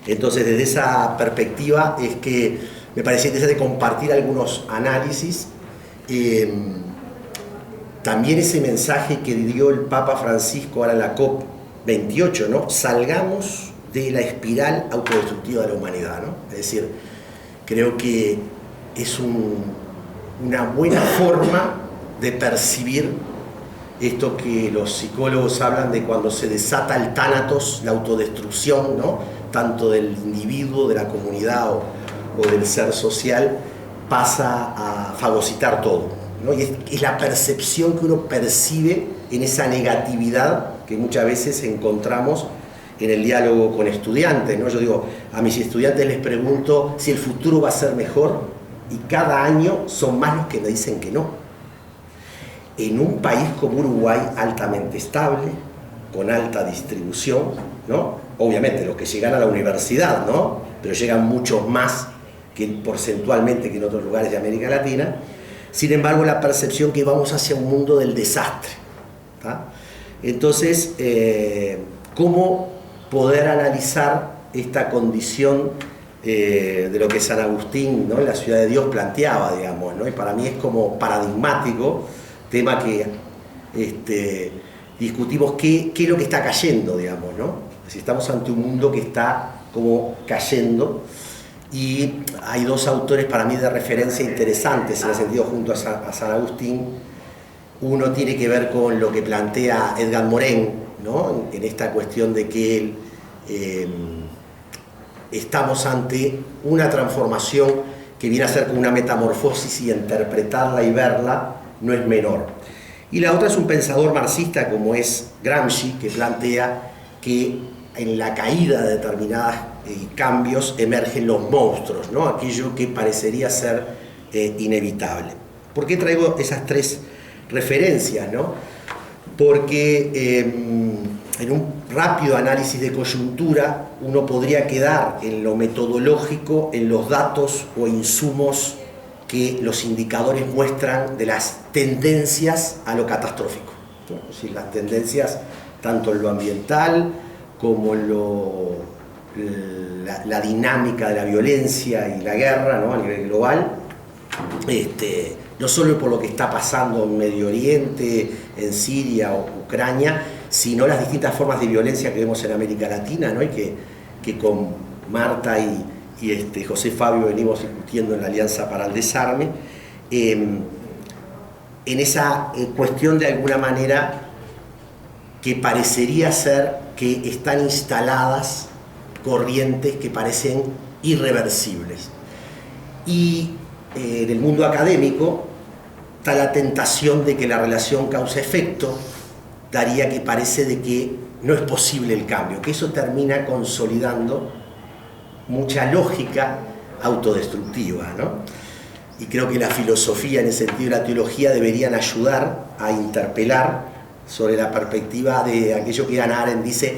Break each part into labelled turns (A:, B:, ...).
A: Entonces, desde esa perspectiva es que me parecía interesante compartir algunos análisis. También ese mensaje que dio el Papa Francisco ahora en la COP28, ¿no? Salgamos de la espiral autodestructiva de la humanidad, ¿no? Es decir, creo que es una buena forma de percibir esto que los psicólogos hablan de cuando se desata el tánatos, la autodestrucción, ¿no? Tanto del individuo, de la comunidad o del ser social, pasa a fagocitar todo, ¿no? Y es la percepción que uno percibe en esa negatividad que muchas veces encontramos en el diálogo con estudiantes, ¿no? Yo digo, a mis estudiantes les pregunto si el futuro va a ser mejor y cada año son más los que me dicen que no. En un país como Uruguay altamente estable, con alta distribución, ¿no? Obviamente los que llegan a la universidad, ¿no? Pero llegan muchos más que porcentualmente que en otros lugares de América Latina. Sin embargo, la percepción que vamos hacia un mundo del desastre, ¿tá? Entonces, ¿cómo poder analizar esta condición de lo que San Agustín, ¿no?, en la Ciudad de Dios planteaba, digamos, ¿no? Y para mí es como paradigmático, tema que discutimos qué es lo que está cayendo, digamos, ¿no? Si estamos ante un mundo que está como cayendo, y hay dos autores para mí de referencia interesantes en ese sentido junto a San Agustín. Uno tiene que ver con lo que plantea Edgar Morin, ¿no?, en esta cuestión de que estamos ante una transformación que viene a ser como una metamorfosis y interpretarla y verla no es menor. Y la otra es un pensador marxista como es Gramsci, que plantea que en la caída de determinados cambios emergen los monstruos, ¿no?, aquello que parecería ser inevitable. ¿Por qué traigo esas tres referencias, no? Porque en un rápido análisis de coyuntura uno podría quedar en lo metodológico, en los datos o insumos que los indicadores muestran de las tendencias a lo catastrófico, ¿no? Es decir, las tendencias tanto en lo ambiental como en la dinámica de la violencia y la guerra, ¿no?, a nivel global, no solo por lo que está pasando en Medio Oriente, en Siria o Ucrania, sino las distintas formas de violencia que vemos en América Latina, ¿no?, y que con Marta y José Fabio venimos discutiendo en la Alianza para el Desarme, en esa cuestión de alguna manera que parecería ser que están instaladas corrientes que parecen irreversibles. Y en el mundo académico está la tentación de que la relación causa-efecto daría que parece de que no es posible el cambio, que eso termina consolidando mucha lógica autodestructiva, ¿no? Y creo que la filosofía, en el sentido de la teología, deberían ayudar a interpelar sobre la perspectiva de aquello que Hannah Arendt dice,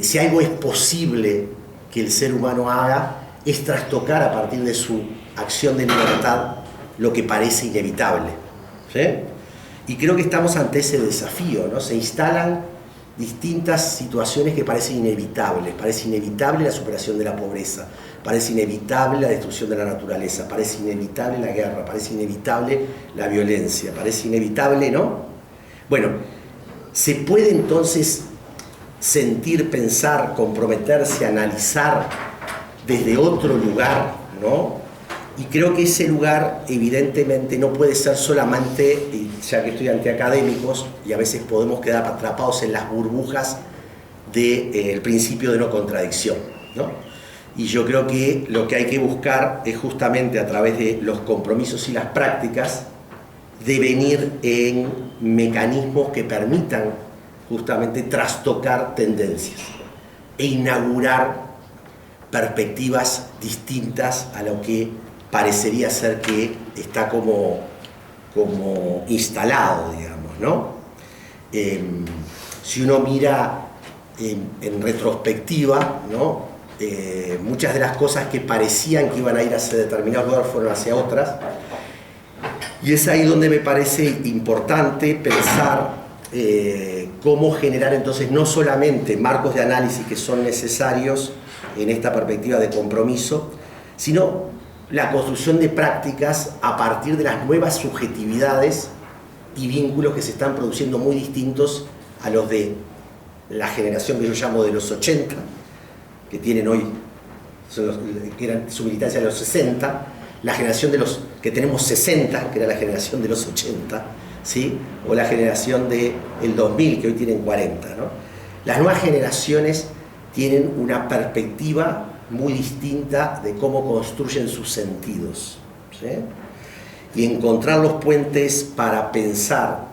A: si algo es posible que el ser humano haga, es trastocar a partir de su acción de libertad lo que parece inevitable, ¿sí? Y creo que estamos ante ese desafío, ¿no? Se instalan distintas situaciones que parecen inevitables. Parece inevitable la superación de la pobreza, parece inevitable la destrucción de la naturaleza, parece inevitable la guerra, parece inevitable la violencia, parece inevitable, ¿no? Bueno, se puede entonces sentir, pensar, comprometerse, analizar desde otro lugar, ¿no? Y creo que ese lugar evidentemente no puede ser solamente, ya que estoy ante académicos y a veces podemos quedar atrapados en las burbujas del principio de no contradicción, ¿no? Y yo creo que lo que hay que buscar es justamente a través de los compromisos y las prácticas devenir en mecanismos que permitan justamente trastocar tendencias e inaugurar perspectivas distintas a lo que parecería ser que está como instalado, digamos, ¿no? Si uno mira en retrospectiva, ¿no?, muchas de las cosas que parecían que iban a ir hacia determinados lugares fueron hacia otras, y es ahí donde me parece importante pensar cómo generar entonces no solamente marcos de análisis que son necesarios en esta perspectiva de compromiso, sino la construcción de prácticas a partir de las nuevas subjetividades y vínculos que se están produciendo muy distintos a los de la generación que yo llamo de los 80, que tienen hoy, que eran su militancia de los 60, la generación de los que tenemos 60, que era la generación de los 80, ¿sí? O la generación del 2000, que hoy tienen 40, ¿no? Las nuevas generaciones tienen una perspectiva muy distinta de cómo construyen sus sentidos, ¿sí? Y encontrar los puentes para pensar,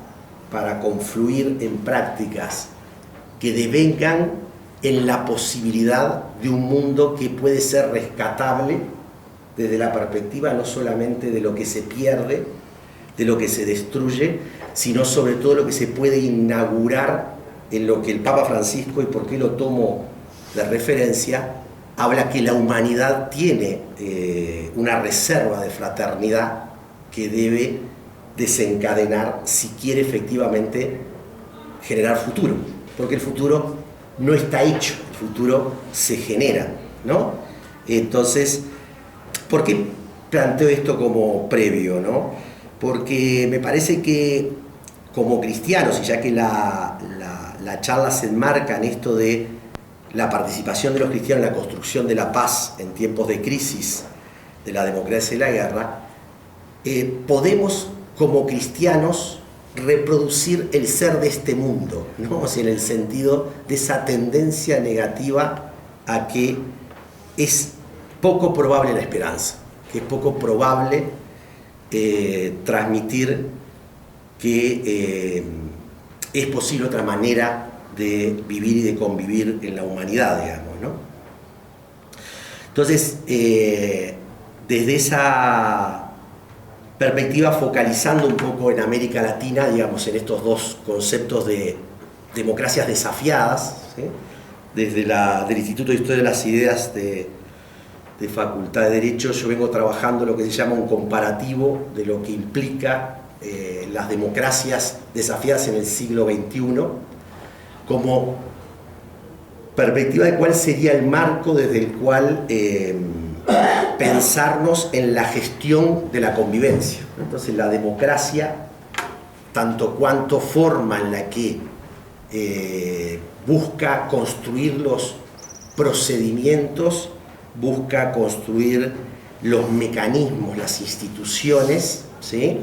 A: para confluir en prácticas que devengan en la posibilidad de un mundo que puede ser rescatable desde la perspectiva no solamente de lo que se pierde, de lo que se destruye, sino sobre todo lo que se puede inaugurar en lo que el Papa Francisco, y por qué lo tomo de referencia, habla que la humanidad tiene una reserva de fraternidad que debe desencadenar si quiere efectivamente generar futuro, porque el futuro no está hecho, el futuro se genera, ¿no? Entonces, ¿por qué planteo esto como previo, no? Porque me parece que como cristianos, y ya que la charla se enmarca en esto de la participación de los cristianos en la construcción de la paz en tiempos de crisis, de la democracia y la guerra, podemos como cristianos reproducir el ser de este mundo, ¿no? O sea, en el sentido de esa tendencia negativa a que es poco probable la esperanza, que es poco probable transmitir que es posible otra manera de vivir y de convivir en la humanidad, digamos, ¿no? Entonces, desde esa perspectiva, focalizando un poco en América Latina, digamos, en estos dos conceptos de democracias desafiadas, ¿sí? Desde del Instituto de Historia de las Ideas de Facultad de Derecho, yo vengo trabajando lo que se llama un comparativo de lo que implica las democracias desafiadas en el siglo XXI, como perspectiva de cuál sería el marco desde el cual pensarnos en la gestión de la convivencia. Entonces, la democracia, tanto cuanto forma en la que busca construir los procedimientos, busca construir los mecanismos, las instituciones, ¿sí?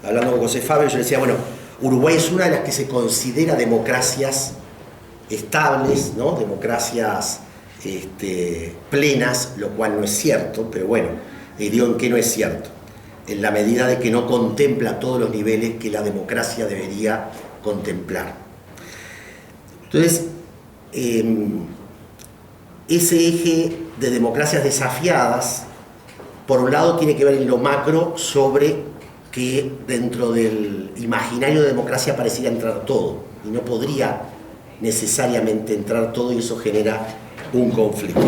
A: Hablando con José Fabio, yo decía, bueno, Uruguay es una de las que se considera democracias estables, ¿no? Democracias plenas, lo cual no es cierto, pero bueno, digo en qué no es cierto, en la medida de que no contempla todos los niveles que la democracia debería contemplar. Entonces, ese eje de democracias desafiadas, por un lado, tiene que ver en lo macro sobre que dentro del imaginario de democracia pareciera entrar todo, y no podría necesariamente entrar todo, y eso genera un conflicto.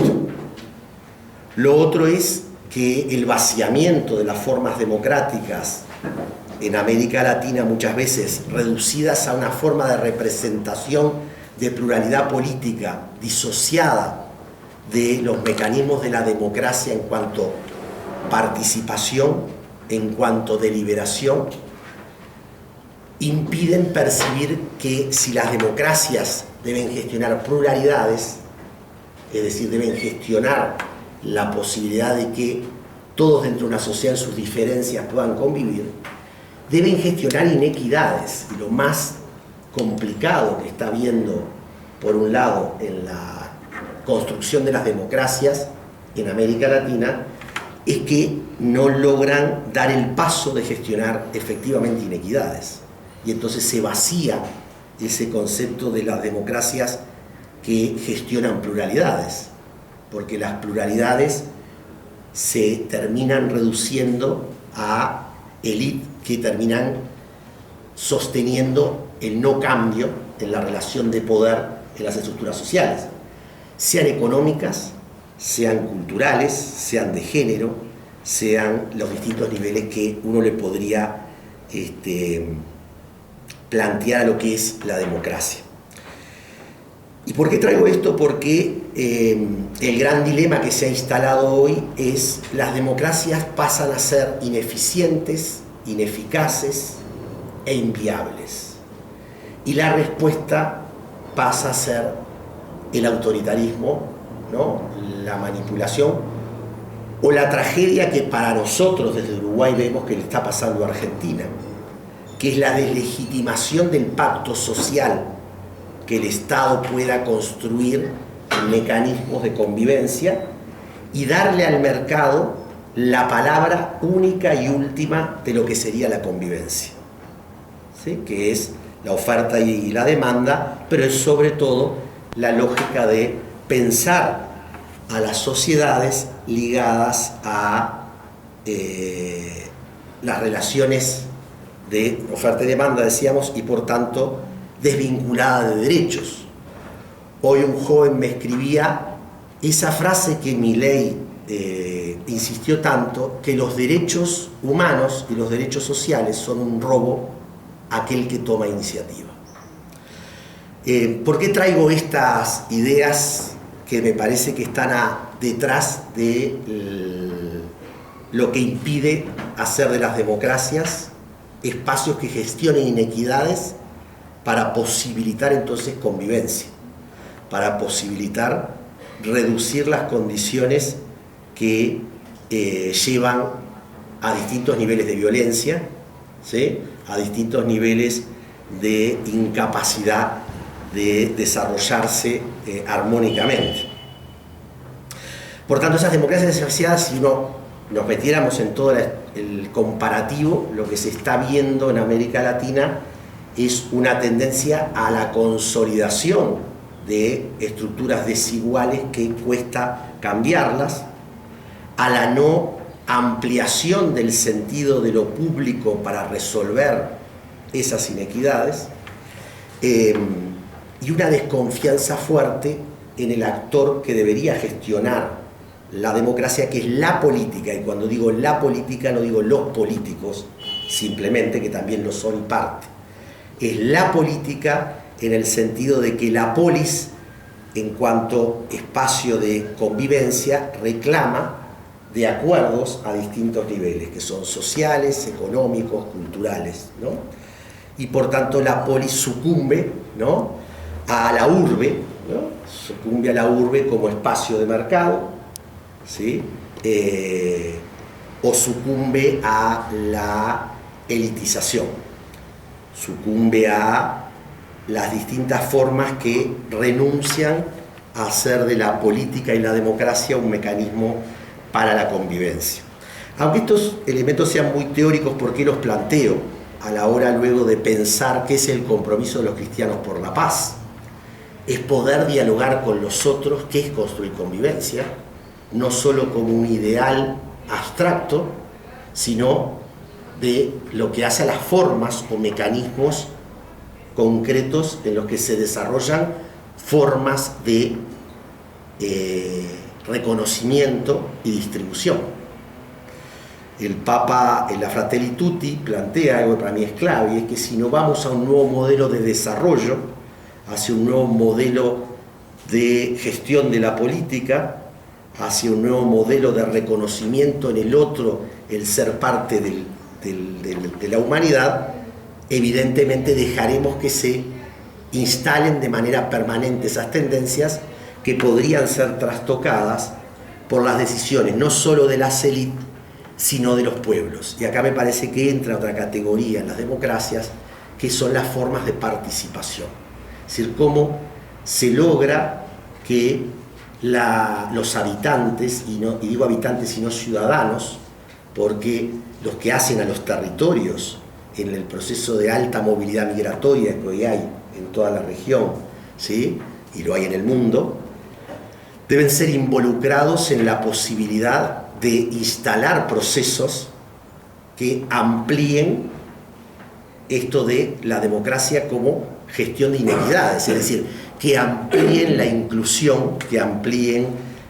A: Lo otro es que el vaciamiento de las formas democráticas en América Latina, muchas veces reducidas a una forma de representación de pluralidad política disociada de los mecanismos de la democracia en cuanto participación, en cuanto deliberación, impiden percibir que si las democracias deben gestionar pluralidades, es decir, deben gestionar la posibilidad de que todos dentro de una sociedad en sus diferencias puedan convivir, deben gestionar inequidades. Y lo más complicado que está habiendo, por un lado, en la construcción de las democracias en América Latina, es que no logran dar el paso de gestionar efectivamente inequidades. Y entonces se vacía ese concepto de las democracias que gestionan pluralidades, porque las pluralidades se terminan reduciendo a élites que terminan sosteniendo el no cambio en la relación de poder en las estructuras sociales, sean económicas, sean culturales, sean de género, sean los distintos niveles que uno le podría plantear a lo que es la democracia. ¿Y por qué traigo esto? Porque el gran dilema que se ha instalado hoy es las democracias pasan a ser ineficientes, ineficaces e inviables. Y la respuesta pasa a ser el autoritarismo, ¿no? La manipulación o la tragedia que para nosotros desde Uruguay vemos que le está pasando a Argentina, que es la deslegitimación del pacto social que el Estado pueda construir mecanismos de convivencia y darle al mercado la palabra única y última de lo que sería la convivencia, ¿sí? Que es la oferta y la demanda, pero es sobre todo la lógica de pensar a las sociedades ligadas a las relaciones de oferta y demanda, decíamos, y por tanto desvinculada de derechos. Hoy un joven me escribía esa frase que Milei insistió tanto, que los derechos humanos y los derechos sociales son un robo a aquel que toma iniciativa. ¿Por qué traigo estas ideas que me parece que están detrás de lo que impide hacer de las democracias espacios que gestionen inequidades para posibilitar entonces convivencia, para posibilitar reducir las condiciones que llevan a distintos niveles de violencia, ¿sí? A distintos niveles de incapacidad de desarrollarse armónicamente. Por tanto, esas democracias desgraciadas, si nos metiéramos en todo el comparativo, lo que se está viendo en América Latina es una tendencia a la consolidación de estructuras desiguales que cuesta cambiarlas, a la no ampliación del sentido de lo público para resolver esas inequidades, y una desconfianza fuerte en el actor que debería gestionar la democracia, que es la política. Y cuando digo la política no digo los políticos simplemente, que también lo son y parte. Es la política en el sentido de que la polis, en cuanto espacio de convivencia, reclama de acuerdos a distintos niveles, que son sociales, económicos, culturales, ¿no? Y por tanto la polis sucumbe, ¿no?, a la urbe, ¿no? Sucumbe a la urbe como espacio de mercado, ¿sí? O sucumbe a la elitización, sucumbe a las distintas formas que renuncian a hacer de la política y la democracia un mecanismo para la convivencia. Aunque estos elementos sean muy teóricos, ¿por qué los planteo a la hora luego de pensar qué es el compromiso de los cristianos por la paz? Es poder dialogar con los otros, que es construir convivencia, no solo como un ideal abstracto, sino de lo que hace a las formas o mecanismos concretos en los que se desarrollan formas de reconocimiento y distribución. El Papa en la Fratelli Tutti plantea algo que para mí es clave, y es que si no vamos a un nuevo modelo de desarrollo, hacia un nuevo modelo de gestión de la política, hacia un nuevo modelo de reconocimiento en el otro, el ser parte de la humanidad, evidentemente dejaremos que se instalen de manera permanente esas tendencias que podrían ser trastocadas por las decisiones no solo de las élites, sino de los pueblos. Y acá me parece que entra otra categoría en las democracias, que son las formas de participación. Es decir, cómo se logra que los habitantes, y digo habitantes y no ciudadanos, porque los que hacen a los territorios en el proceso de alta movilidad migratoria que hoy hay en toda la región, ¿sí?, y lo hay en el mundo, deben ser involucrados en la posibilidad de instalar procesos que amplíen esto de la democracia como gestión de inequidades, es decir, que amplíen la inclusión, que amplíen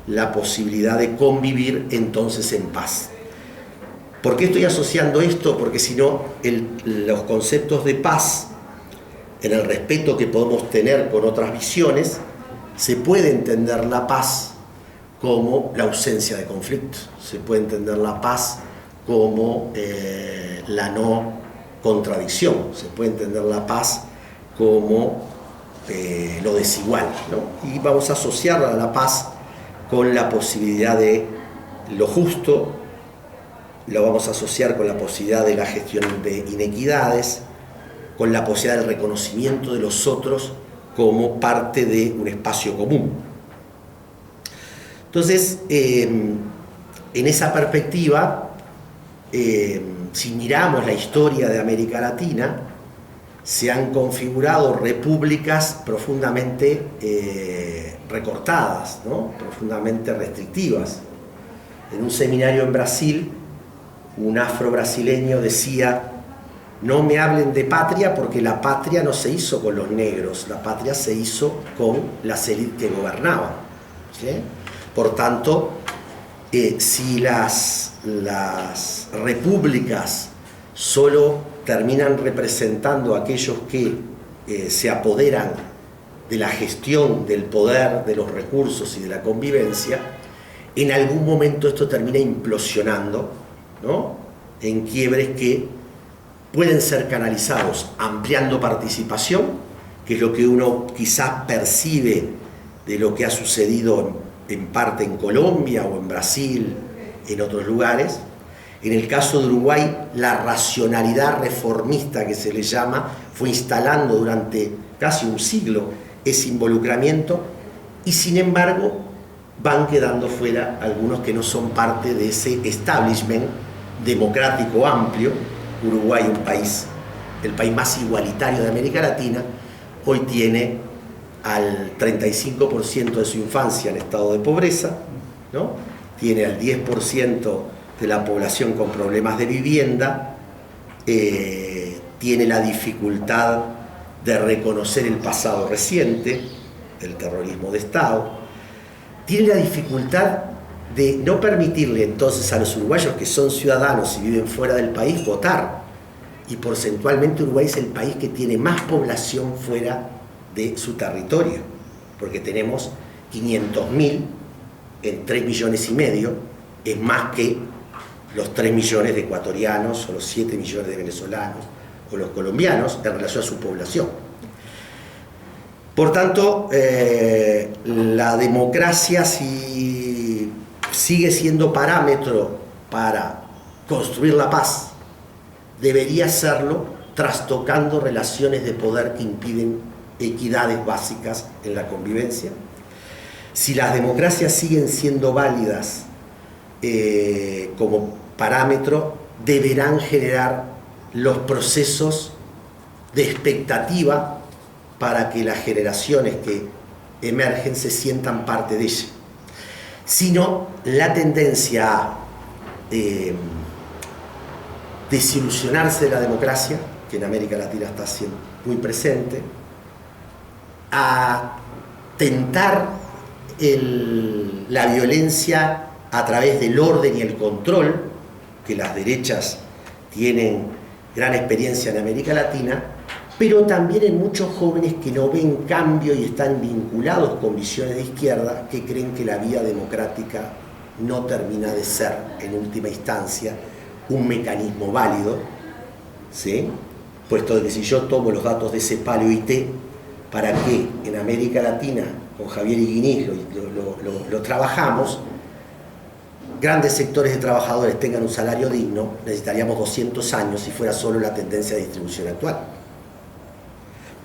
A: la posibilidad de convivir entonces en paz. ¿Por qué estoy asociando esto? Porque si no, los conceptos de paz, en el respeto que podemos tener con otras visiones, Se puede entender la paz como la ausencia de conflictos, se puede entender la paz como la no contradicción, se puede entender la paz como lo desigual, ¿no? Y vamos a asociar a la paz con la posibilidad de lo justo, lo vamos a asociar con la posibilidad de la gestión de inequidades, con la posibilidad del reconocimiento de los otros como parte de un espacio común. Entonces, en esa perspectiva, si miramos la historia de América Latina, se han configurado repúblicas profundamente recortadas, ¿no? Profundamente restrictivas. En un seminario en Brasil, un afro-brasileño decía: no me hablen de patria porque la patria no se hizo con los negros, la patria se hizo con las élites que gobernaban, ¿sí? Por tanto, si las repúblicas solo terminan representando a aquellos que se apoderan de la gestión del poder, de los recursos y de la convivencia, en algún momento esto termina implosionando, ¿no? En quiebres que pueden ser canalizados ampliando participación, que es lo que uno quizás percibe de lo que ha sucedido en parte en Colombia o en Brasil, en otros lugares. En el caso de Uruguay, la racionalidad reformista, que se le llama, fue instalando durante casi un siglo ese involucramiento, y sin embargo van quedando fuera algunos que no son parte de ese establishment democrático amplio. Uruguay, el país más igualitario de América Latina, hoy tiene al 35% de su infancia en estado de pobreza, ¿no? Tiene al 10% de la población con problemas de vivienda, tiene la dificultad de reconocer el pasado reciente, el terrorismo de Estado, tiene la dificultad de no permitirle entonces a los uruguayos que son ciudadanos y viven fuera del país votar, y porcentualmente Uruguay es el país que tiene más población fuera de su territorio, porque tenemos 500.000 en 3,5 millones, es más que los 3 millones de ecuatorianos o los 7 millones de venezolanos o los colombianos en relación a su población. Por tanto, la democracia sigue siendo parámetro para construir la paz, debería serlo trastocando relaciones de poder que impiden equidades básicas en la convivencia. Si las democracias siguen siendo válidas como parámetro, deberán generar los procesos de expectativa para que las generaciones que emergen se sientan parte de ella. Si no, la tendencia a desilusionarse de la democracia, que en América Latina está siendo muy presente, a tentar la violencia a través del orden y el control, que las derechas tienen gran experiencia en América Latina, pero también en muchos jóvenes que no ven cambio y están vinculados con visiones de izquierda, que creen que la vía democrática no termina de ser, en última instancia, un mecanismo válido, ¿sí? Puesto que si yo tomo los datos de Cepal OIT, para que en América Latina, con Javier Iguiniz lo trabajamos, grandes sectores de trabajadores tengan un salario digno, necesitaríamos 200 años si fuera solo la tendencia de distribución actual.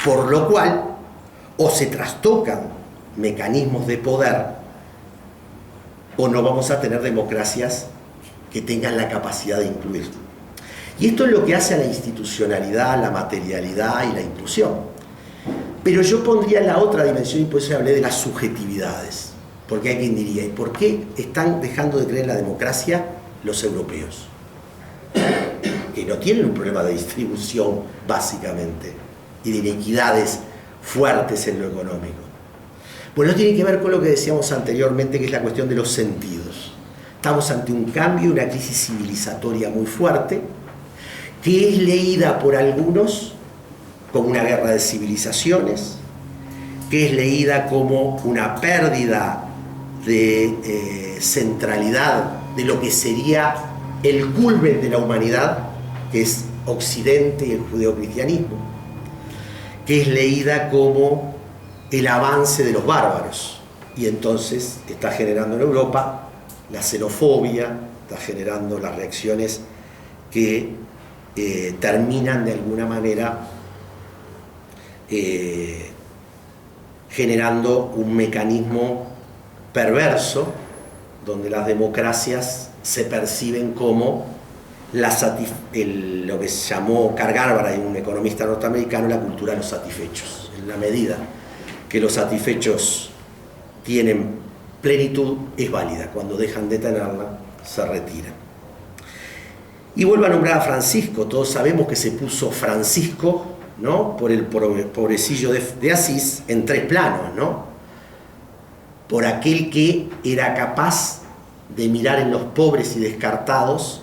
A: Por lo cual, o se trastocan mecanismos de poder, o no vamos a tener democracias que tengan la capacidad de incluir. Y esto es lo que hace a la institucionalidad, la materialidad y la inclusión. Pero yo pondría la otra dimensión, y por eso hablé de las subjetividades. Porque hay quien diría, ¿y por qué están dejando de creer en la democracia los europeos? Que no tienen un problema de distribución, básicamente, y de inequidades fuertes en lo económico. Bueno, tiene que ver con lo que decíamos anteriormente, que es la cuestión de los sentidos. Estamos ante un cambio, una crisis civilizatoria muy fuerte, que es leída por algunos como una guerra de civilizaciones, que es leída como una pérdida de centralidad de lo que sería el culmen de la humanidad, que es Occidente y el judeocristianismo, que es leída como el avance de los bárbaros, y entonces está generando en Europa la xenofobia, está generando las reacciones que terminan de alguna manera generando un mecanismo perverso donde las democracias se perciben como lo que se llamó Karl Garbaraj, un economista norteamericano, la cultura de los satisfechos. En la medida que los satisfechos tienen plenitud, es válida. Cuando dejan de tenerla, se retiran. Y vuelvo a nombrar a Francisco. Todos sabemos que se puso Francisco, ¿no?, por el pobrecillo de Asís en tres planos, ¿no? Por aquel que era capaz de mirar en los pobres y descartados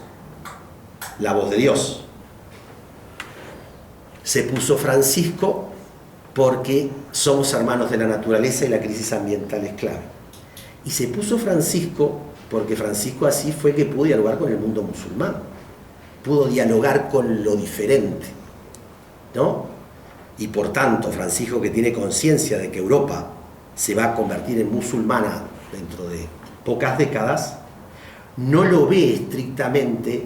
A: la voz de Dios. Se puso Francisco porque somos hermanos de la naturaleza y la crisis ambiental es clave. Y se puso Francisco porque Francisco así fue que pudo dialogar con el mundo musulmán, pudo dialogar con lo diferente, ¿no? Y por tanto, Francisco, que tiene conciencia de que Europa se va a convertir en musulmana dentro de pocas décadas, no lo ve estrictamente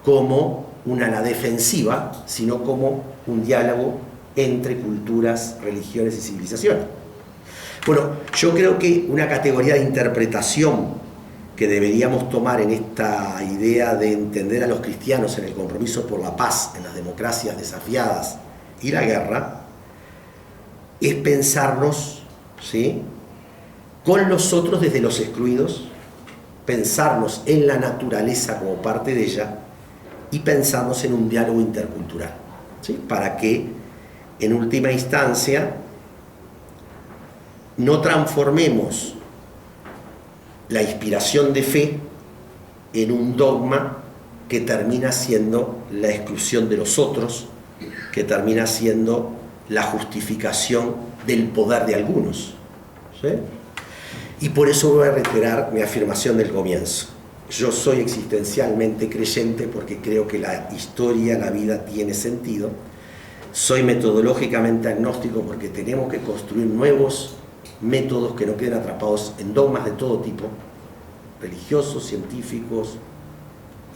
A: como una ala defensiva, sino como un diálogo entre culturas, religiones y civilizaciones. Bueno, yo creo que una categoría de interpretación que deberíamos tomar en esta idea de entender a los cristianos en el compromiso por la paz, en las democracias desafiadas y la guerra, es pensarnos, ¿sí?, con los otros desde los excluidos, pensarnos en la naturaleza como parte de ella y pensarnos en un diálogo intercultural, ¿sí?, para que en última instancia no transformemos la inspiración de fe en un dogma que termina siendo la exclusión de los otros, que termina siendo la justificación del poder de algunos, ¿sí? Y por eso voy a reiterar mi afirmación del comienzo. Yo soy existencialmente creyente porque creo que la historia, la vida tiene sentido. Soy metodológicamente agnóstico porque tenemos que construir nuevos métodos que no queden atrapados en dogmas de todo tipo, religiosos, científicos,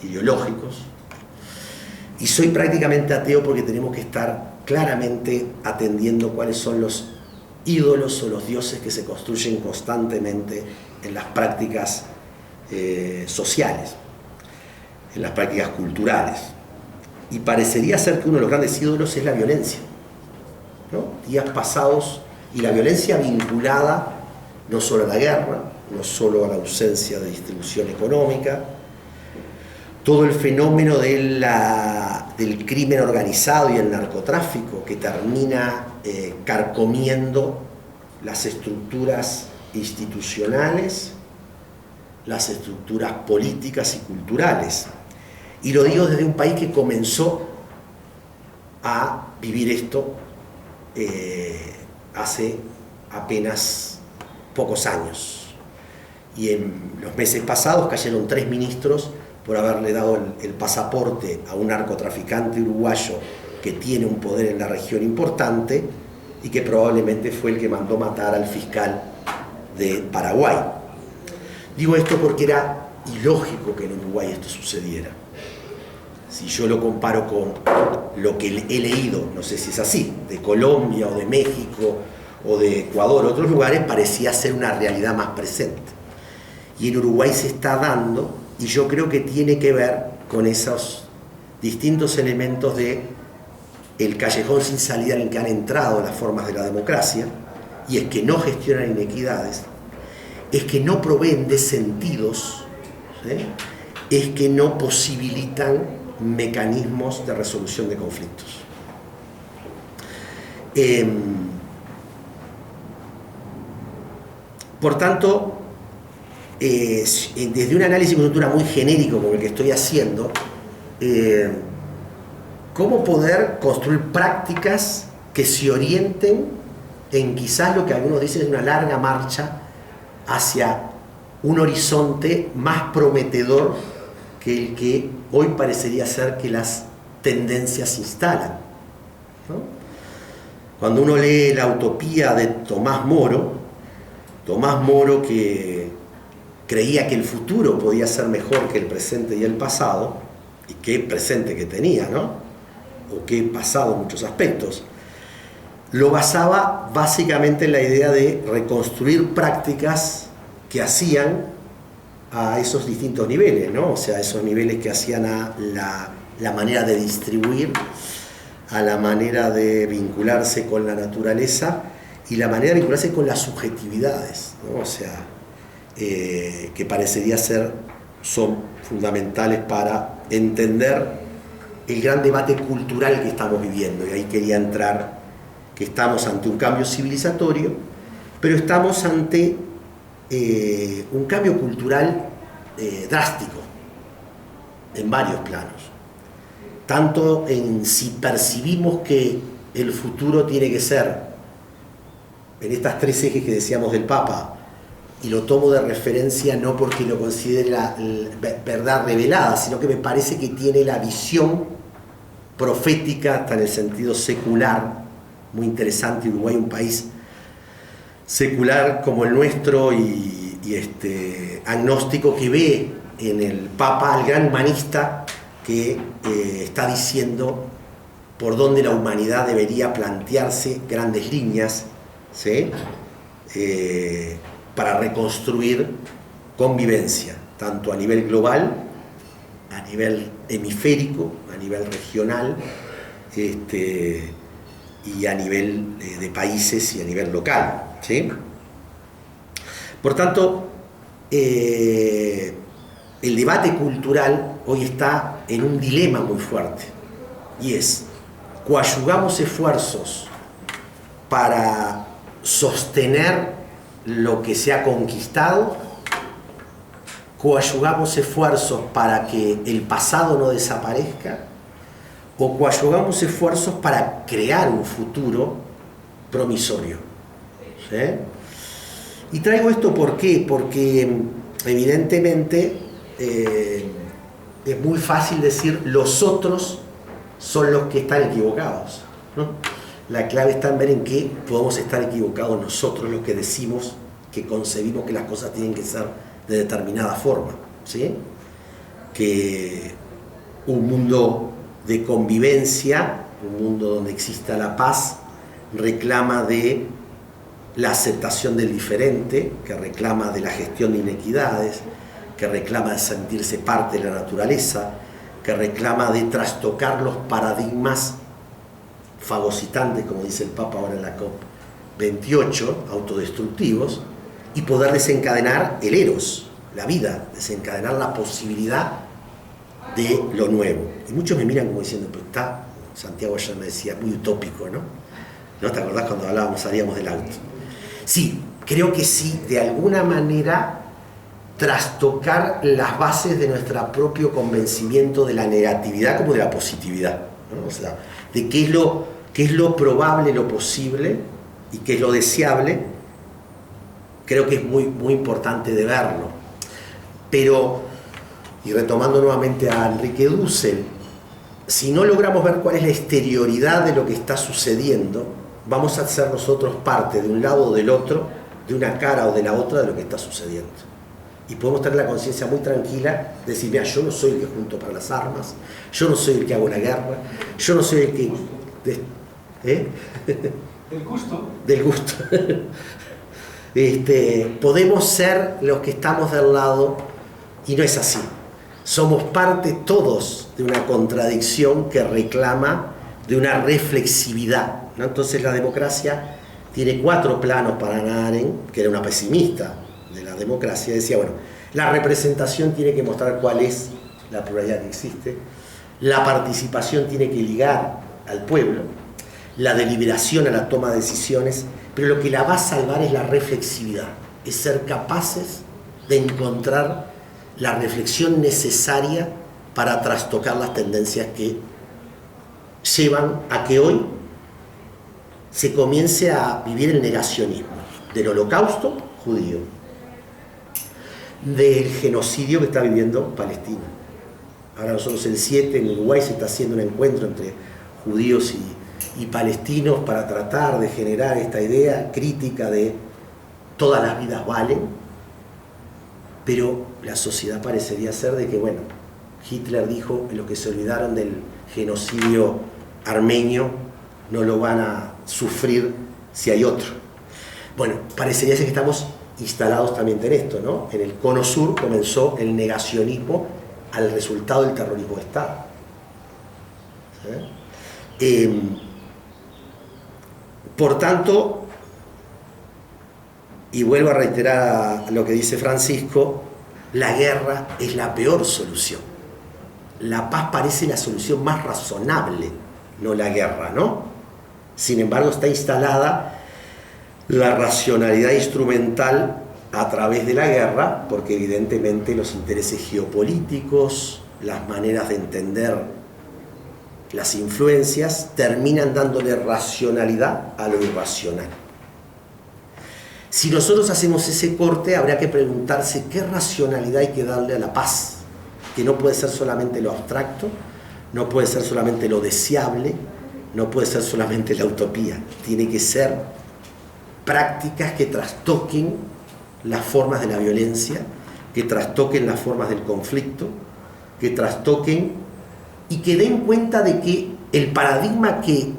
A: ideológicos. Y soy prácticamente ateo porque tenemos que estar claramente atendiendo cuáles son los ídolos o los dioses que se construyen constantemente en las prácticas sociales, en las prácticas culturales. Y parecería ser que uno de los grandes ídolos es la violencia, ¿no? Días pasados, y la violencia vinculada no solo a la guerra, no solo a la ausencia de distribución económica, todo el fenómeno del crimen organizado y el narcotráfico que termina carcomiendo las estructuras institucionales, las estructuras políticas y culturales. Y lo digo desde un país que comenzó a vivir esto hace apenas pocos años. Y en los meses pasados cayeron 3 ministros por haberle dado el pasaporte a un narcotraficante uruguayo que tiene un poder en la región importante y que probablemente fue el que mandó matar al fiscal de Paraguay. Digo esto porque era ilógico que en Uruguay esto sucediera. Si yo lo comparo con lo que he leído, no sé si es así, de Colombia o de México o de Ecuador, otros lugares, parecía ser una realidad más presente. Y en Uruguay se está dando, y yo creo que tiene que ver con esos distintos elementos de el callejón sin salida en el que han entrado las formas de la democracia, y es que no gestionan inequidades, es que no proveen de sentidos, ¿sí?, es que no posibilitan mecanismos de resolución de conflictos. Por tanto, desde un análisis de cultura muy genérico como el que estoy haciendo, ¿cómo poder construir prácticas que se orienten en quizás lo que algunos dicen es una larga marcha hacia un horizonte más prometedor que el que hoy parecería ser que las tendencias instalan, ¿no? Cuando uno lee La utopía de Tomás Moro que creía que el futuro podía ser mejor que el presente y el pasado, y qué presente que tenía, ¿no? O qué pasado en muchos aspectos, lo basaba básicamente en la idea de reconstruir prácticas que hacían a esos distintos niveles, ¿no? O sea, esos niveles que hacían a la manera de distribuir, a la manera de vincularse con la naturaleza y la manera de vincularse con las subjetividades, ¿no? O sea, que parecería son fundamentales para entender el gran debate cultural que estamos viviendo. Y ahí quería entrar, que estamos ante un cambio civilizatorio, pero estamos ante un cambio cultural drástico en varios planos. Tanto en si percibimos que el futuro tiene que ser en estas tres ejes que decíamos del Papa, y lo tomo de referencia no porque lo considere la verdad revelada, sino que me parece que tiene la visión profética, hasta en el sentido secular, muy interesante. Uruguay, un país secular como el nuestro y agnóstico, que ve en el Papa al gran humanista que está diciendo por dónde la humanidad debería plantearse grandes líneas, ¿sí? Para reconstruir convivencia, tanto a nivel global, a nivel hemisférico, a nivel regional, y a nivel de países y a nivel local, ¿sí? Por tanto, el debate cultural hoy está en un dilema muy fuerte, y es: coadyuvamos esfuerzos para sostener lo que se ha conquistado, coadyuvamos esfuerzos para que el pasado no desaparezca, o coadyuvamos esfuerzos para crear un futuro promisorio, ¿sí? Y traigo esto ¿por qué? Porque evidentemente es muy fácil decir los otros son los que están equivocados, ¿no? La clave está en ver en qué podemos estar equivocados nosotros, los que decimos que concebimos que las cosas tienen que ser de determinada forma, ¿sí? Que un mundo de convivencia, un mundo donde exista la paz, reclama de la aceptación del diferente, que reclama de la gestión de inequidades, que reclama de sentirse parte de la naturaleza, que reclama de trastocar los paradigmas fagocitantes, como dice el Papa ahora en la COP28, autodestructivos, y poder desencadenar el eros, la vida, desencadenar la posibilidad de lo nuevo. Y muchos me miran como diciendo, pero está, Santiago ayer me decía, muy utópico, ¿no? ¿No te acordás cuando salíamos del auto? Sí, creo que sí, de alguna manera trastocar las bases de nuestro propio convencimiento de la negatividad como de la positividad, ¿no? O sea, de qué es lo probable, lo posible, y qué es lo deseable. Creo que es muy, muy importante de verlo. Pero, y retomando nuevamente a Enrique Dussel, si no logramos ver cuál es la exterioridad de lo que está sucediendo, vamos a ser nosotros parte de un lado o del otro, de una cara o de la otra de lo que está sucediendo. Y podemos tener la conciencia muy tranquila de decir, mira, yo no soy el que junto para las armas, yo no soy el que hago la guerra, yo no soy el que...
B: Del gusto.
A: Del gusto. Podemos ser los que estamos del lado, y no es así. Somos parte todos de una contradicción que reclama de una reflexividad, ¿no? Entonces la democracia tiene 4 planos para Hannah Arendt, que era una pesimista de la democracia. Decía, bueno, la representación tiene que mostrar cuál es la pluralidad que existe, la participación tiene que ligar al pueblo, la deliberación a la toma de decisiones, pero lo que la va a salvar es la reflexividad, es ser capaces de encontrar la reflexión necesaria para trastocar las tendencias que llevan a que hoy se comience a vivir el negacionismo del holocausto judío, del genocidio que está viviendo Palestina. Ahora nosotros el 7 en Uruguay se está haciendo un encuentro entre judíos y palestinos para tratar de generar esta idea crítica de todas las vidas valen, pero la sociedad parecería ser de que, bueno, Hitler dijo en lo que se olvidaron del genocidio armenio no lo van a sufrir si hay otro. Bueno, parecería ser que estamos instalados también en esto, ¿no? En el cono sur comenzó el negacionismo al resultado del terrorismo de Estado. Por tanto, y vuelvo a reiterar lo que dice Francisco, la guerra es la peor solución. La paz parece la solución más razonable, no la guerra, ¿no? Sin embargo, está instalada la racionalidad instrumental a través de la guerra, porque evidentemente los intereses geopolíticos, las maneras de entender las influencias, terminan dándole racionalidad a lo irracional. Si nosotros hacemos ese corte, habrá que preguntarse qué racionalidad hay que darle a la paz, que no puede ser solamente lo abstracto, no puede ser solamente lo deseable, no puede ser solamente la utopía, tiene que ser prácticas que trastoquen las formas de la violencia, que trastoquen las formas del conflicto, que trastoquen y que den cuenta de que el paradigma que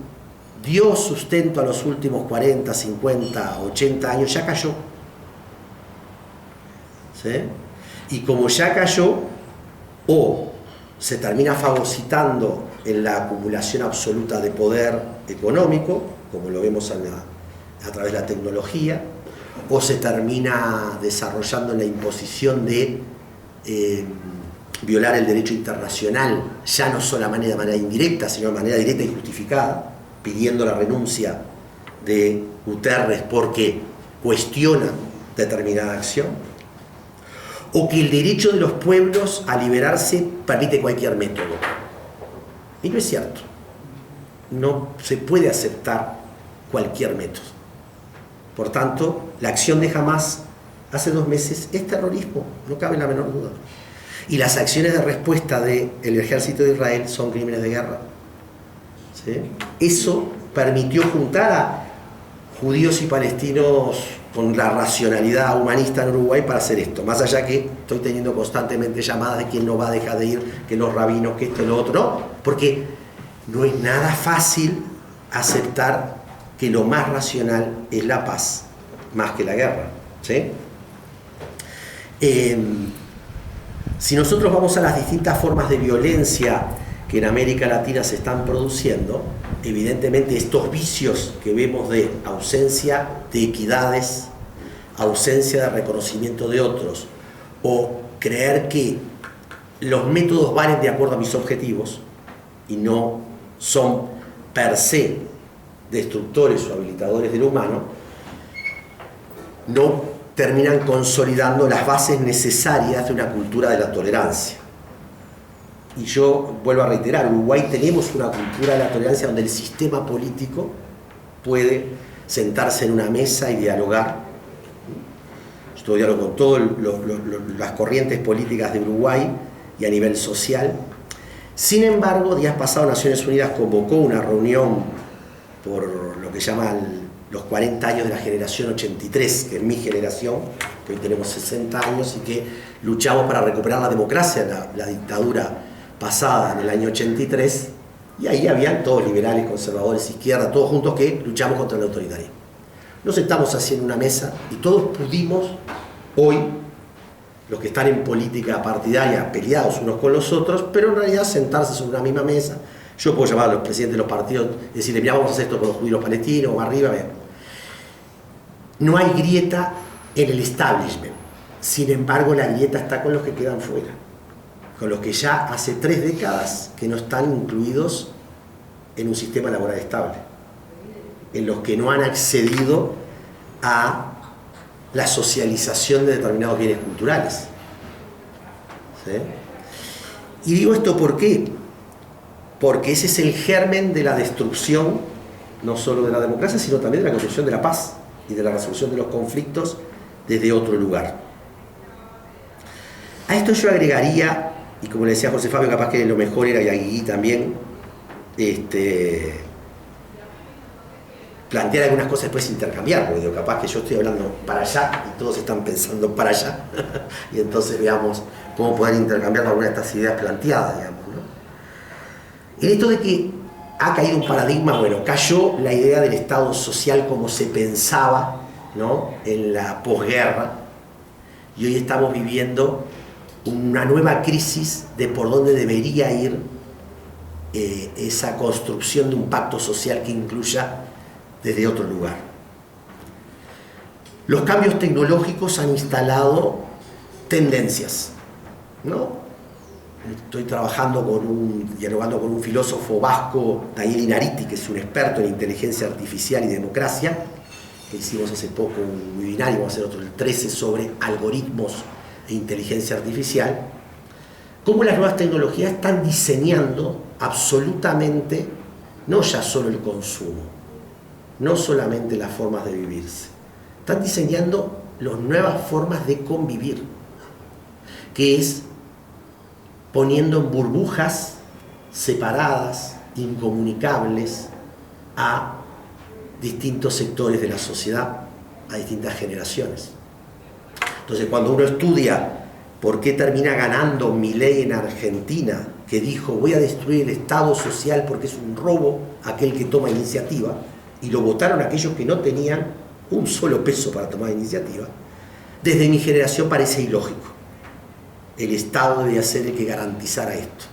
A: dio sustento a los últimos 40, 50, 80 años ya cayó. ¿Sí? Y como ya cayó, o se termina fagocitando en la acumulación absoluta de poder económico, como lo vemos a través de la tecnología, o se termina desarrollando en la imposición de violar el derecho internacional, ya no solamente de manera indirecta, sino de manera directa y justificada, pidiendo la renuncia de Guterres porque cuestiona determinada acción, o que el derecho de los pueblos a liberarse permite cualquier método. Y no es cierto. No se puede aceptar cualquier método. Por tanto, la acción de Hamás hace 2 meses es terrorismo, no cabe la menor duda. Y las acciones de respuesta del ejército de Israel son crímenes de guerra. ¿Sí? Eso permitió juntar a judíos y palestinos con la racionalidad humanista en Uruguay para hacer esto. Más allá que estoy teniendo constantemente llamadas de quién no va a dejar de ir, que los rabinos, que esto y lo otro, no, porque no es nada fácil aceptar que lo más racional es la paz, más que la guerra. ¿Sí? Si nosotros vamos a las distintas formas de violencia que en América Latina se están produciendo, evidentemente estos vicios que vemos de ausencia de equidades, ausencia de reconocimiento de otros, o creer que los métodos valen de acuerdo a mis objetivos y no son per se destructores o habilitadores del humano, no terminan consolidando las bases necesarias de una cultura de la tolerancia. Y yo vuelvo a reiterar, en Uruguay tenemos una cultura de la tolerancia donde el sistema político puede sentarse en una mesa y dialogar. Yo diálogo con todas las corrientes políticas de Uruguay y a nivel social. Sin embargo, días pasados Naciones Unidas convocó una reunión por lo que llaman los 40 años de la generación 83, que es mi generación, que hoy tenemos 60 años y que luchamos para recuperar la democracia, la dictadura pasada en el año 83, y ahí habían todos liberales, conservadores, izquierda, todos juntos que luchamos contra el autoritarismo. Nos sentamos así en una mesa y todos pudimos hoy, los que están en política partidaria, peleados unos con los otros, pero en realidad sentarse sobre una misma mesa. Yo puedo llamar a los presidentes de los partidos y decirle, mira, vamos a hacer esto con los judíos palestinos, o arriba, vean. No hay grieta en el establishment. Sin embargo, la grieta está con los que quedan fuera, con los que ya hace 3 décadas que no están incluidos en un sistema laboral estable, en los que no han accedido a la socialización de determinados bienes culturales. ¿Sí? Y digo esto ¿por qué? Porque ese es el germen de la destrucción no solo de la democracia, sino también de la construcción de la paz y de la resolución de los conflictos desde otro lugar. A esto yo agregaría, y como le decía José Fabio, capaz que lo mejor era, y a Guigui también, plantear algunas cosas después intercambiar, porque digo, capaz que yo estoy hablando para allá y todos están pensando para allá, y entonces veamos cómo poder intercambiar algunas de estas ideas planteadas, digamos, ¿no? En esto de que ha caído un paradigma, bueno, cayó la idea del Estado social como se pensaba, ¿no?, en la posguerra, y hoy estamos viviendo una nueva crisis de por dónde debería ir esa construcción de un pacto social que incluya desde otro lugar. Los cambios tecnológicos han instalado tendencias, ¿no? Estoy dialogando con un filósofo vasco, Daniel Inariti, que es un experto en inteligencia artificial y democracia, que hicimos hace poco un webinar, y vamos a hacer otro el 13 sobre algoritmos e inteligencia artificial, cómo las nuevas tecnologías están diseñando absolutamente, no ya solo el consumo, no solamente las formas de vivirse, están diseñando las nuevas formas de convivir, que es poniendo en burbujas separadas, incomunicables, a distintos sectores de la sociedad, a distintas generaciones. Entonces, cuando uno estudia por qué termina ganando Milei en Argentina, que dijo voy a destruir el Estado social porque es un robo aquel que toma iniciativa, y lo votaron aquellos que no tenían un solo peso para tomar iniciativa, desde mi generación parece ilógico. El Estado debía ser el que garantizara esto.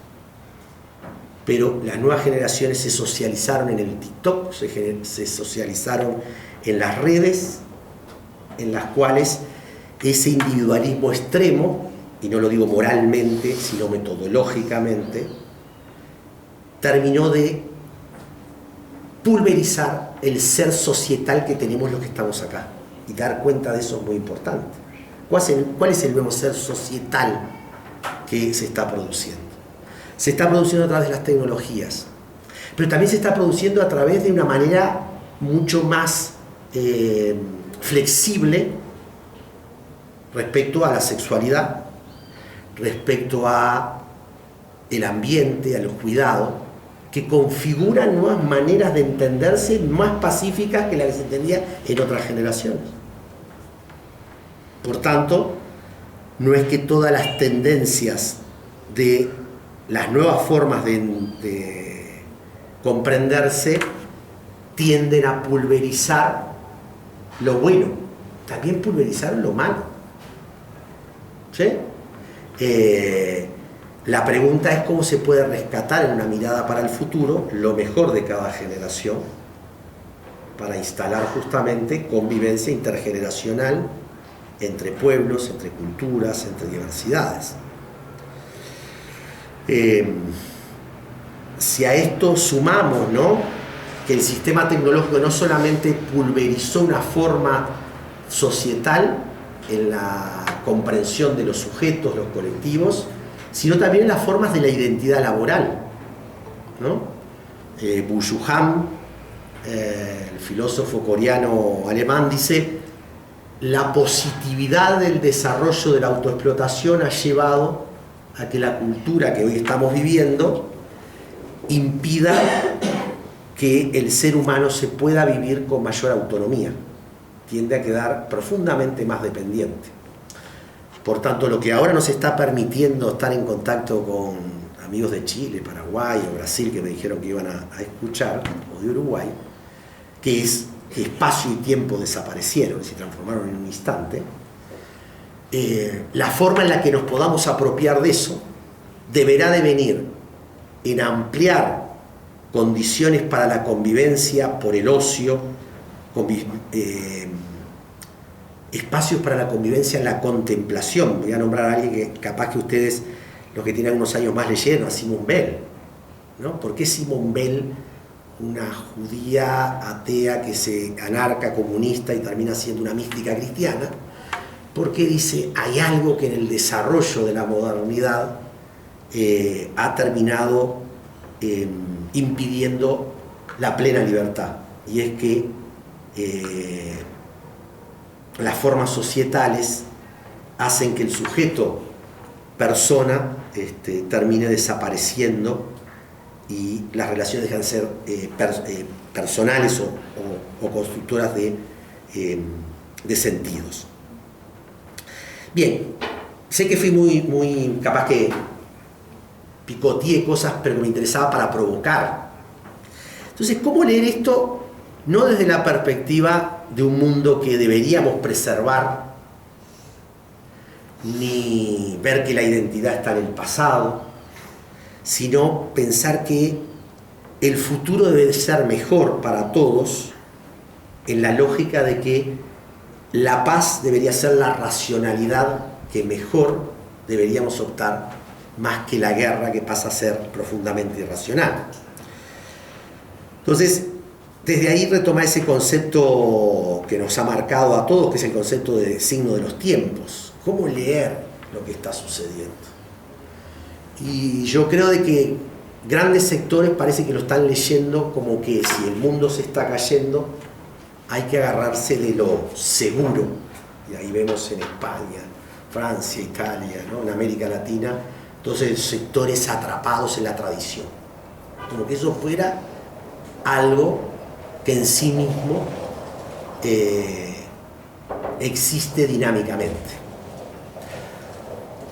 A: Pero las nuevas generaciones se socializaron en el TikTok, se socializaron en las redes, en las cuales ese individualismo extremo, y no lo digo moralmente, sino metodológicamente, terminó de pulverizar el ser societal que tenemos los que estamos acá. Y dar cuenta de eso es muy importante. ¿Cuál es el nuevo ser societal que se está produciendo? Se está produciendo a través de las tecnologías, pero también se está produciendo a través de una manera mucho más flexible respecto a la sexualidad, respecto a el ambiente, a los cuidados, que configuran nuevas maneras de entenderse más pacíficas que las que se entendía en otras generaciones. Por tanto, no es que todas las tendencias de las nuevas formas de comprenderse tienden a pulverizar lo bueno, también pulverizaron lo malo. ¿Sí? La pregunta es cómo se puede rescatar en una mirada para el futuro lo mejor de cada generación para instalar justamente convivencia intergeneracional entre pueblos, entre culturas, entre diversidades. Si a esto sumamos, ¿no?, que el sistema tecnológico no solamente pulverizó una forma societal en la comprensión de los sujetos, los colectivos, sino también en las formas de la identidad laboral, ¿no? Byung-Chul Han, el filósofo coreano-alemán, dice: la positividad del desarrollo de la autoexplotación ha llevado a que la cultura que hoy estamos viviendo impida que el ser humano se pueda vivir con mayor autonomía, tiende a quedar profundamente más dependiente. Por tanto, lo que ahora nos está permitiendo estar en contacto con amigos de Chile, Paraguay o Brasil que me dijeron que iban a escuchar, o de Uruguay, que es que espacio y tiempo desaparecieron, se transformaron en un instante, la forma en la que nos podamos apropiar de eso deberá de venir en ampliar condiciones para la convivencia por el ocio, espacios para la convivencia en la contemplación. Voy a nombrar a alguien que capaz que ustedes, los que tienen unos años más, leyeron, a Simone Weil, ¿no? ¿Por qué Simone Weil, una judía atea que se anarca comunista y termina siendo una mística cristiana? Porque dice, hay algo que en el desarrollo de la modernidad ha terminado impidiendo la plena libertad. y es que las formas societales hacen que el sujeto persona termine desapareciendo y las relaciones dejan de ser personales o constructoras de sentidos. Bien, sé que fui muy capaz que picoteé cosas, pero que me interesaba para provocar. Entonces, ¿cómo leer esto? No desde la perspectiva de un mundo que deberíamos preservar, ni ver que la identidad está en el pasado, sino pensar que el futuro debe ser mejor para todos, en la lógica de que la paz debería ser la racionalidad que mejor deberíamos optar, más que la guerra, que pasa a ser profundamente irracional. Entonces, desde ahí retoma ese concepto que nos ha marcado a todos, que es el concepto de signo de los tiempos. ¿Cómo leer lo que está sucediendo? Y yo creo de que grandes sectores parece que lo están leyendo como que si el mundo se está cayendo, hay que agarrarse de lo seguro. Y ahí vemos en España, Francia, Italia, ¿no? En América Latina, todos esos sectores atrapados en la tradición. Como que eso fuera algo que en sí mismo existe dinámicamente.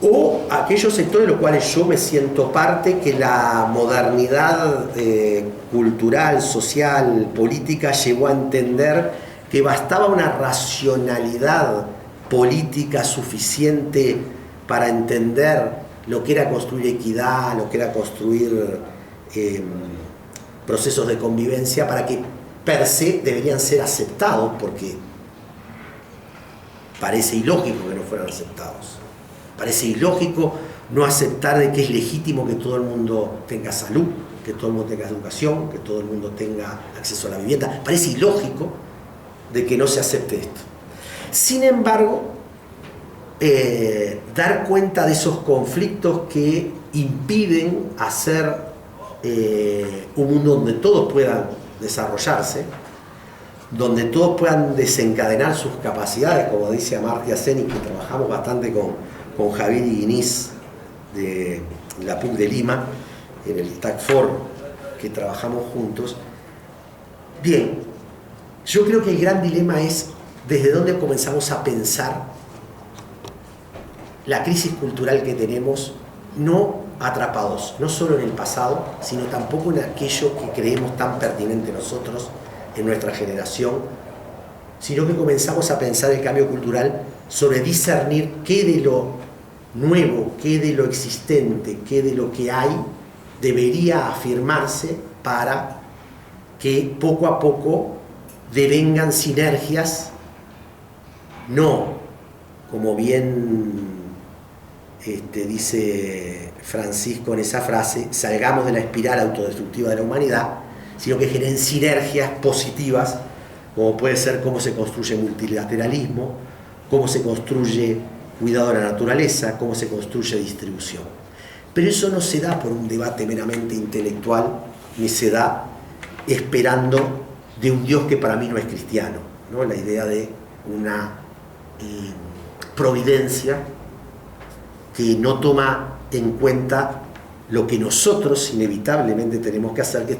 A: O aquellos sectores de los cuales yo me siento parte, que la modernidad cultural, social, política llevó a entender que bastaba una racionalidad política suficiente para entender lo que era construir equidad, lo que era construir procesos de convivencia, para que per se deberían ser aceptados, porque parece ilógico que no fueran aceptados. Parece ilógico no aceptar de que es legítimo que todo el mundo tenga salud, que todo el mundo tenga educación, que todo el mundo tenga acceso a la vivienda. Parece ilógico de que no se acepte esto. Sin embargo, dar cuenta de esos conflictos que impiden hacer un mundo donde todos puedan desarrollarse, donde todos puedan desencadenar sus capacidades, como dice Amartya Sen, y que trabajamos bastante con Javier Iguiniz de la PUC de Lima, en el TAC4, que trabajamos juntos. Bien, yo creo que el gran dilema es desde dónde comenzamos a pensar la crisis cultural que tenemos, no atrapados, no solo en el pasado, sino tampoco en aquello que creemos tan pertinente nosotros, en nuestra generación, sino que comenzamos a pensar el cambio cultural sobre discernir qué de lo nuevo, qué de lo existente, qué de lo que hay debería afirmarse para que poco a poco devengan sinergias, no como bien dice Francisco en esa frase, salgamos de la espiral autodestructiva de la humanidad, sino que generen sinergias positivas, como puede ser cómo se construye multilateralismo, cómo se construye cuidado de la naturaleza, cómo se construye distribución. Pero eso no se da por un debate meramente intelectual, ni se da esperando de un Dios que para mí no es cristiano, ¿no? La idea de una providencia que no toma en cuenta lo que nosotros inevitablemente tenemos que hacer, que es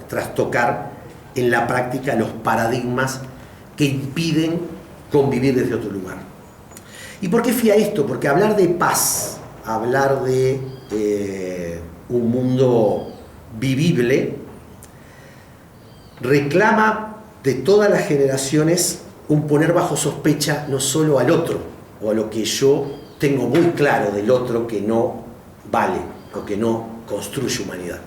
A: trastocar en la práctica los paradigmas que impiden convivir desde otro lugar. ¿Y por qué fui a esto? Porque hablar de paz, hablar de un mundo vivible, reclama de todas las generaciones un poner bajo sospecha no solo al otro, o a lo que yo tengo muy claro del otro que no vale, o que no construye humanidad,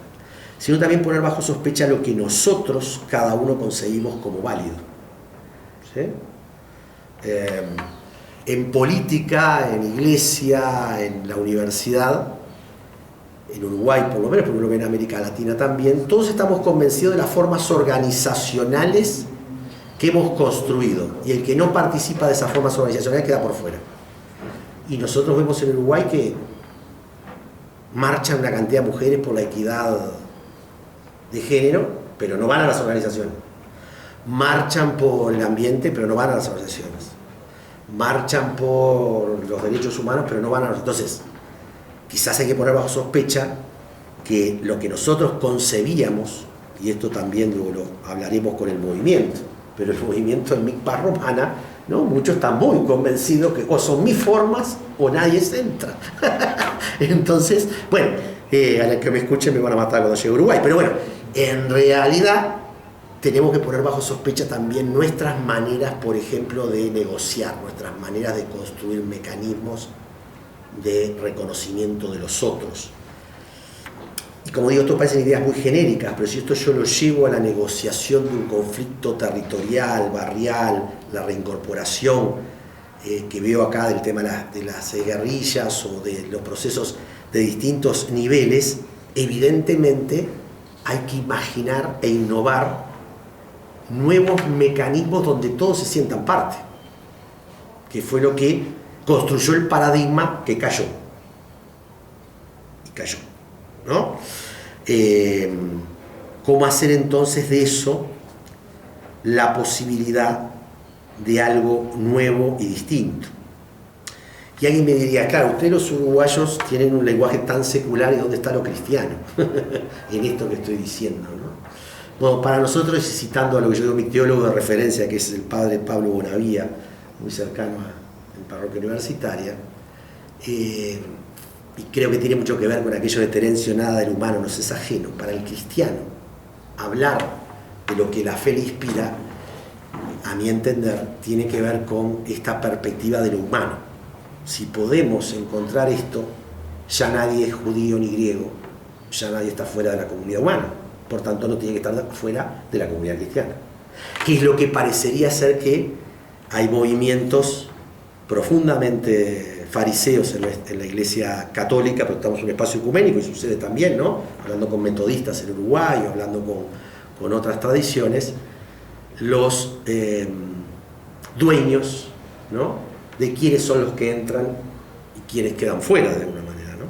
A: sino también poner bajo sospecha lo que nosotros, cada uno, concebimos como válido. ¿Sí? En política, en iglesia, en la universidad, en Uruguay por lo menos, pero creo que en América Latina también, todos estamos convencidos de las formas organizacionales que hemos construido, y el que no participa de esas formas organizacionales queda por fuera. Y nosotros vemos en Uruguay que marchan una cantidad de mujeres por la equidad de género, pero no van a las organizaciones. marchan por el ambiente, pero no van a las asociaciones. Marchan por los derechos humanos, pero no van a los... Entonces, quizás hay que poner bajo sospecha que lo que nosotros concebíamos, y esto también luego lo hablaremos con el movimiento, pero el movimiento en Mikvah Romana, ¿no? Muchos están muy convencidos que o son mis formas o nadie se entra. Entonces, bueno, a la que me escuchen me van a matar cuando llegue a Uruguay, pero bueno, en realidad tenemos que poner bajo sospecha también nuestras maneras, por ejemplo, de negociar, nuestras maneras de construir mecanismos de reconocimiento de los otros. Y como digo, esto parecen ideas muy genéricas, pero si esto yo lo llevo a la negociación de un conflicto territorial, barrial, la reincorporación, que veo acá del tema de las guerrillas o de los procesos de distintos niveles, evidentemente hay que imaginar e innovar nuevos mecanismos donde todos se sientan parte, que fue lo que construyó el paradigma que cayó. Y cayó, ¿no? ¿Cómo hacer entonces de eso la posibilidad de algo nuevo y distinto? Y alguien me diría, claro, ustedes los uruguayos tienen un lenguaje tan secular, ¿y dónde está lo cristiano? En esto que estoy diciendo, ¿no? Bueno, para nosotros, citando a lo que yo digo, mi teólogo de referencia, que es el padre Pablo Bonavía, muy cercano a la parroquia universitaria, y creo que tiene mucho que ver con aquello de Terencio: nada del humano nos es ajeno. Para el cristiano, hablar de lo que la fe le inspira, a mi entender, tiene que ver con esta perspectiva de lo humano. Si podemos encontrar esto, ya nadie es judío ni griego, ya nadie está fuera de la comunidad humana, por tanto no tiene que estar fuera de la comunidad cristiana, que es lo que parecería ser que hay movimientos profundamente fariseos en la Iglesia Católica, pero estamos en un espacio ecuménico y sucede también, ¿no? Hablando con metodistas en Uruguay, hablando con otras tradiciones, los dueños, ¿no?, de quiénes son los que entran y quiénes quedan fuera de alguna manera, ¿no?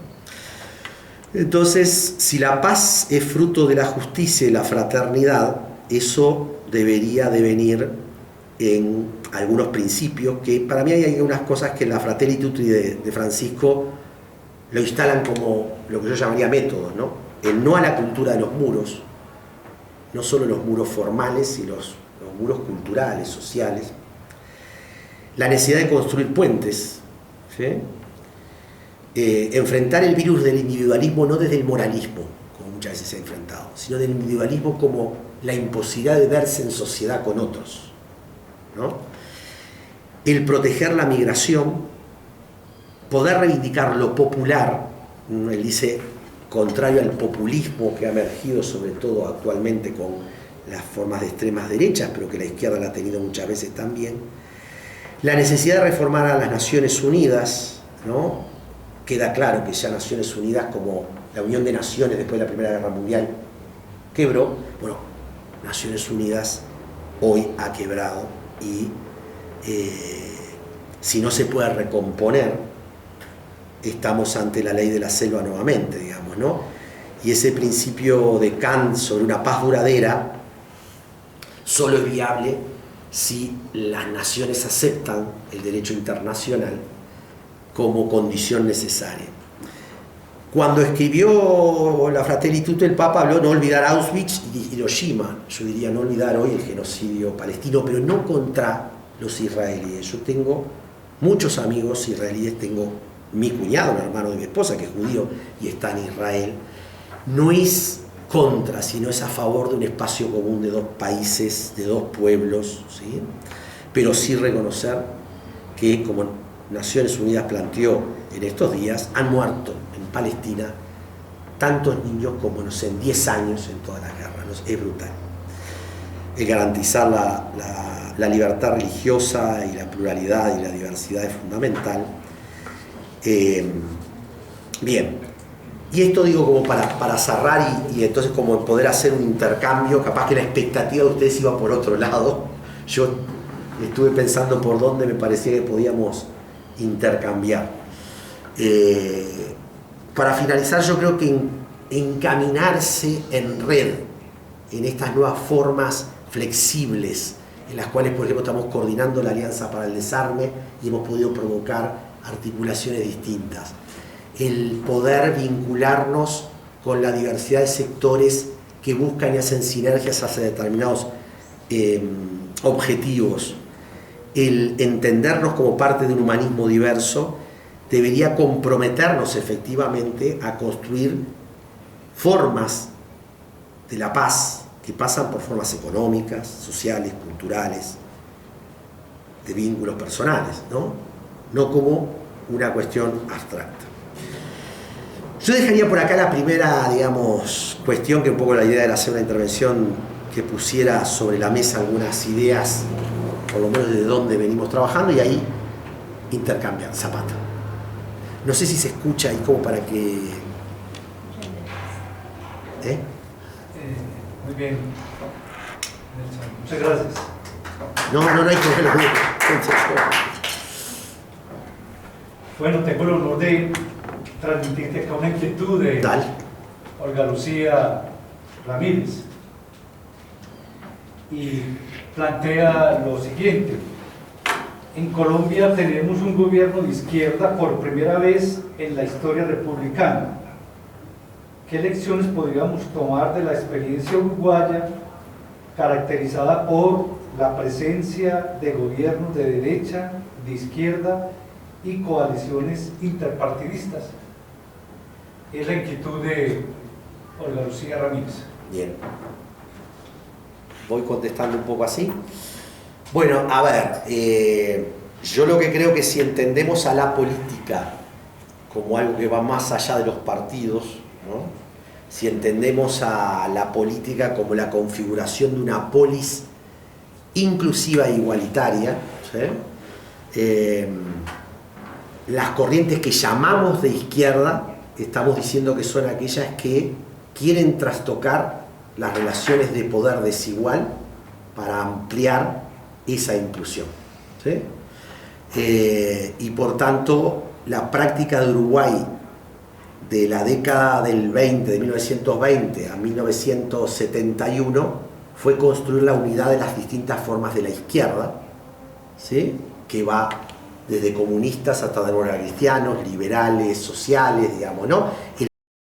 A: Entonces, si la paz es fruto de la justicia y la fraternidad, eso debería de venir en algunos principios que para mí hay algunas cosas que en la Fratelli Tutti de Francisco lo instalan como lo que yo llamaría métodos, ¿no? El no a la cultura de los muros, no solo los muros formales, sino los muros culturales, sociales, la necesidad de construir puentes, ¿sí? Enfrentar el virus del individualismo no desde el moralismo, como muchas veces se ha enfrentado, sino del individualismo como la imposibilidad de verse en sociedad con otros, ¿no? El proteger la migración, poder reivindicar lo popular, él dice, contrario al populismo que ha emergido sobre todo actualmente con las formas de extremas derechas, pero que la izquierda la ha tenido muchas veces también. La necesidad de reformar a las Naciones Unidas, ¿no? Queda claro que ya Naciones Unidas, como la Unión de Naciones después de la Primera Guerra Mundial, quebró. Bueno, Naciones Unidas hoy ha quebrado y si no se puede recomponer, estamos ante la ley de la selva nuevamente, digamos, ¿no? Y ese principio de Kant sobre una paz duradera solo es viable si las naciones aceptan el derecho internacional como condición necesaria. Cuando escribió la Fratelli Tutti, el Papa habló no olvidar Auschwitz y Hiroshima. Yo diría no olvidar hoy el genocidio palestino, pero no contra los israelíes. Yo tengo muchos amigos israelíes, tengo mi cuñado, un hermano de mi esposa que es judío y está en Israel. No es contra, sino es a favor de un espacio común de dos países, de dos pueblos, ¿sí? Pero sí reconocer que, como Naciones Unidas planteó en estos días, han muerto en Palestina tantos niños como, no sé, en 10 años en todas las guerras, ¿no? Es brutal. El garantizar la libertad religiosa y la pluralidad y la diversidad es fundamental. Bien. Y esto digo como para cerrar y entonces como poder hacer un intercambio, capaz que la expectativa de ustedes iba por otro lado. Yo estuve pensando por dónde me parecía que podíamos intercambiar. Para finalizar, yo creo que encaminarse en red, en estas nuevas formas flexibles, en las cuales, por ejemplo, estamos coordinando la Alianza para el Desarme y hemos podido provocar articulaciones distintas. El poder vincularnos con la diversidad de sectores que buscan y hacen sinergias hacia determinados objetivos. El entendernos como parte de un humanismo diverso debería comprometernos efectivamente a construir formas de la paz que pasan por formas económicas, sociales, culturales, de vínculos personales, no como una cuestión abstracta. Yo dejaría por acá la primera, digamos, cuestión, que un poco la idea era hacer una intervención que pusiera sobre la mesa algunas ideas, por lo menos de dónde venimos trabajando, y ahí intercambiar, Zapata. No sé si se escucha ahí como para que...
B: Muy bien. Muchas gracias.
A: No hay problema.
B: Bueno, tengo el honor de transmitirte acá una inquietud de Olga Lucía Ramírez. Y plantea lo siguiente: en Colombia tenemos un gobierno de izquierda por primera vez en la historia republicana. ¿Qué lecciones podríamos tomar de la experiencia uruguaya, caracterizada por la presencia de gobiernos de derecha, de izquierda y coaliciones interpartidistas? Es la inquietud de Olga Lucía Ramírez.
A: Bien. Voy contestando un poco así. Bueno, a ver, yo lo que creo que si entendemos a la política como algo que va más allá de los partidos, ¿no? Si entendemos a la política como la configuración de una polis inclusiva e igualitaria, ¿sí? Las corrientes que llamamos de izquierda, estamos diciendo que son aquellas que quieren trastocar las relaciones de poder desigual para ampliar esa inclusión, ¿sí? Y por tanto, la práctica de Uruguay de la década del 20, de 1920 a 1971, fue construir la unidad de las distintas formas de la izquierda, ¿sí? Que va desde comunistas hasta democratas cristianos, liberales, sociales, digamos, ¿no?